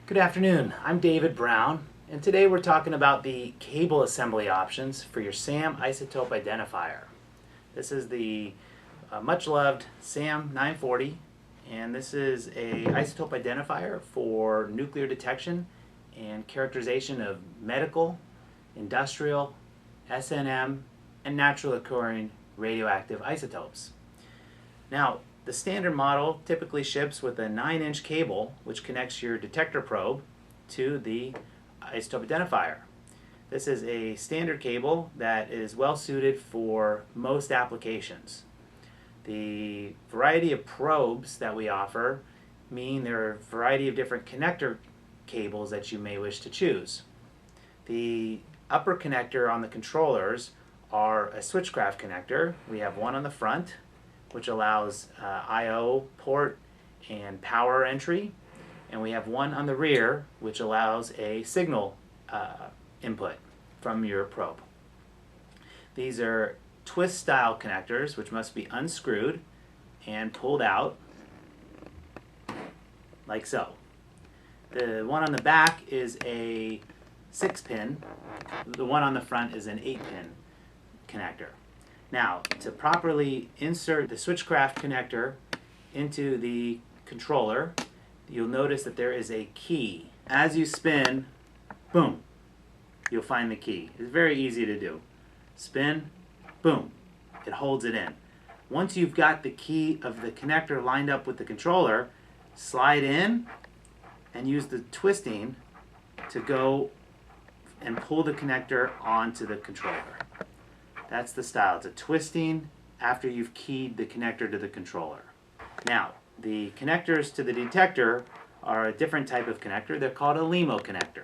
Good afternoon, I'm David Brown, and today we're talking about the cable assembly options for your SAM Isotope Identifier. This is the much loved SAM 940, and this is a isotope identifier for nuclear detection and characterization of medical, industrial, SNM, and naturally occurring radioactive isotopes. Now, the standard model typically ships with a 9-inch cable which connects your detector probe to the isotope identifier. This is a standard cable that is well suited for most applications. The variety of probes that we offer mean there are a variety of different connector cables that you may wish to choose. The upper connector on the controllers are a switchcraft connector. We have one on the front, which allows I/O port and power entry, and we have one on the rear which allows a signal input from your probe. These are twist style connectors which must be unscrewed and pulled out like so. The one on the back is a 6-pin, the one on the front is an 8-pin connector. Now, to properly insert the switchcraft connector into the controller, you'll notice that there is a key. As you spin, boom, you'll find the key. It's very easy to do. Spin, boom, it holds it in. Once you've got the key of the connector lined up with the controller, slide in and use the twisting to go and pull the connector onto the controller. That's the style. It's a twisting after you've keyed the connector to the controller. Now, the connectors to the detector are a different type of connector. They're called a Lemo connector.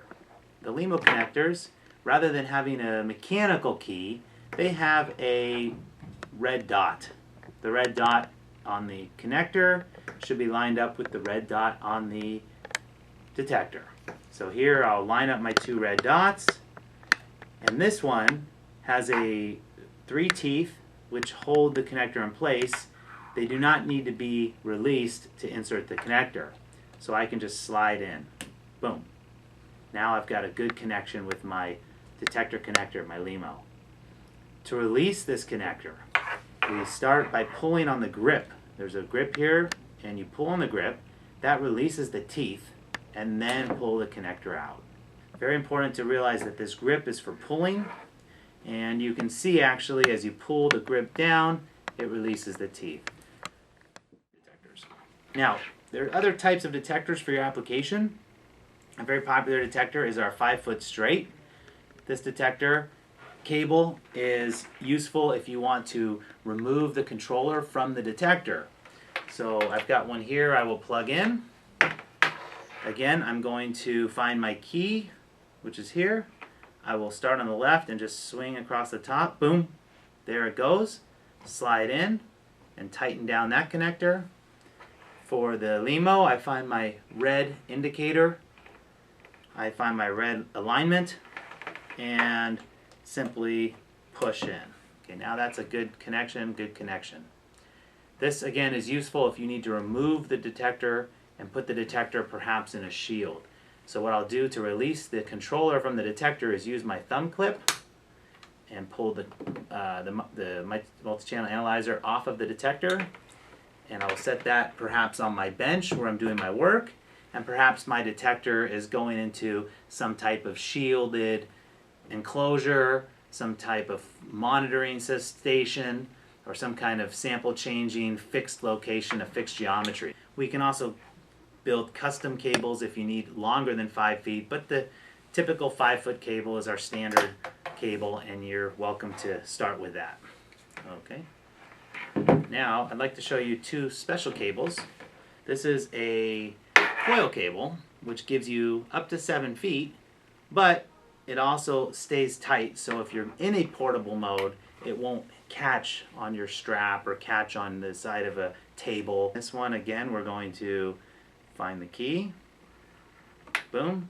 The Lemo connectors, rather than having a mechanical key, they have a red dot. The red dot on the connector should be lined up with the red dot on the detector. So here I'll line up my two red dots, and this one has 3 teeth which hold the connector in place. They do not need to be released to insert the connector. So I can just slide in. Boom. Now I've got a good connection with my detector connector, my Lemo. To release this connector, we start by pulling on the grip. There's a grip here, and you pull on the grip. That releases the teeth, and then pull the connector out. Very important to realize that this grip is for pulling, and you can see actually as you pull the grip down, it releases the teeth. Detectors. Now, there are other types of detectors for your application. A very popular detector is our 5-foot straight. This detector cable is useful if you want to remove the controller from the detector. So I've got one here I will plug in. Again, I'm going to find my key, which is here. I will start on the left and just swing across the top. Boom. There it goes. Slide in and tighten down that connector. For the Lemo, I find my red indicator. I find my red alignment and simply push in. Okay, now that's a good connection, This again is useful if you need to remove the detector and put the detector perhaps in a shield. So what I'll do to release the controller from the detector is use my thumb clip and pull the multi-channel analyzer off of the detector, and I'll set that perhaps on my bench where I'm doing my work, and perhaps my detector is going into some type of shielded enclosure, some type of monitoring station, or some kind of sample changing fixed location, a fixed geometry. We can also build custom cables if you need longer than 5 feet, but the typical 5-foot cable is our standard cable, and you're welcome to start with that. Okay. Now I'd like to show you 2 special cables. This is a coil cable which gives you up to 7 feet, but it also stays tight, so if you're in a portable mode, it won't catch on your strap or catch on the side of a table. This one, again, we're going to find the key, boom,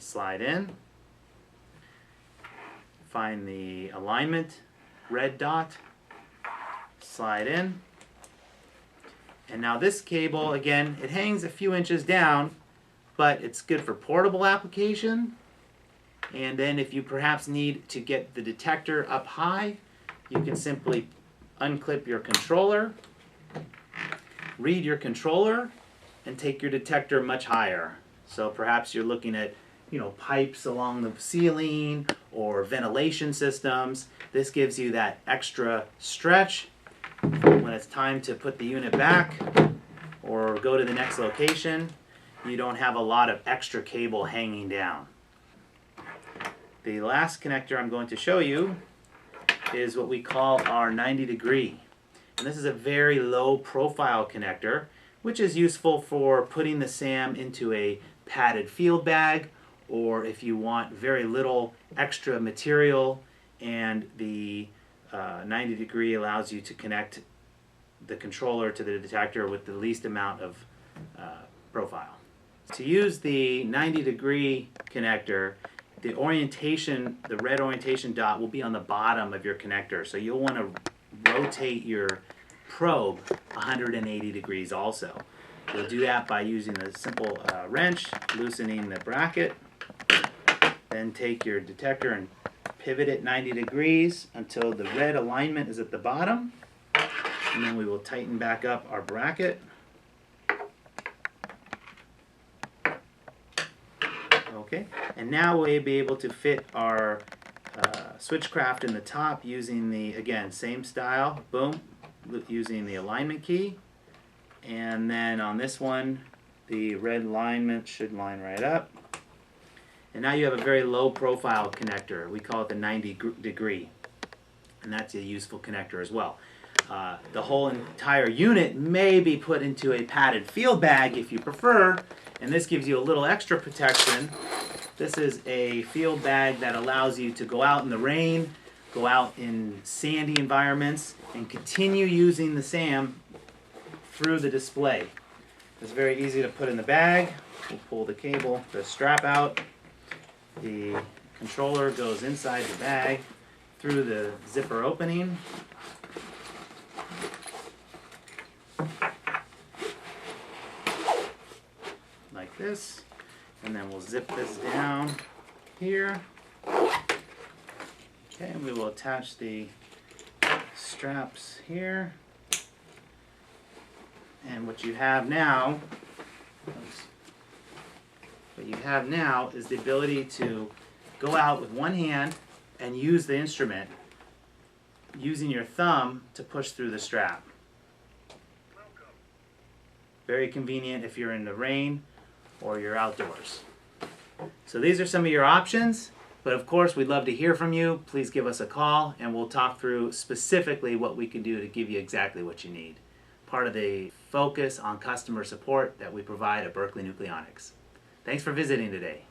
slide in, find the alignment, red dot, slide in, and now this cable, again, it hangs a few inches down, but it's good for portable application. And then if you perhaps need to get the detector up high, you can simply unclip your controller, read your controller, and take your detector much higher. So perhaps you're looking at, pipes along the ceiling or ventilation systems. This gives you that extra stretch when it's time to put the unit back or go to the next location. You don't have a lot of extra cable hanging down. The last connector I'm going to show you is what we call our 90-degree. And this is a very low profile connector, which is useful for putting the SAM into a padded field bag, or if you want very little extra material, and the 90-degree allows you to connect the controller to the detector with the least amount of profile. To use the 90-degree connector, the orientation, the red orientation dot will be on the bottom of your connector. So you'll want to rotate your probe 180 degrees also. You'll do that by using a simple wrench, loosening the bracket, then take your detector and pivot it 90 degrees until the red alignment is at the bottom. And then we will tighten back up our bracket. Okay, and now we'll be able to fit our switchcraft in the top using the, again, same style, boom, using the alignment key. And then on this one, the red alignment should line right up. And now you have a very low profile connector. We call it the 90-degree. And that's a useful connector as well. The whole entire unit may be put into a padded field bag if you prefer, and this gives you a little extra protection. This is a field bag that allows you to go out in the rain, go out in sandy environments, and continue using the SAM through the display. It's very easy to put in the bag. We'll pull the cable, the strap out. The controller goes inside the bag through the zipper opening. Like this. And then we'll zip this down here. Okay, and we will attach the straps here. And what you have now is the ability to go out with one hand and use the instrument using your thumb to push through the strap. Very convenient if you're in the rain or you're outdoors. So these are some of your options, but of course we'd love to hear from you. Please give us a call and we'll talk through specifically what we can do to give you exactly what you need. Part of the focus on customer support that we provide at Berkeley Nucleonics. Thanks for visiting today.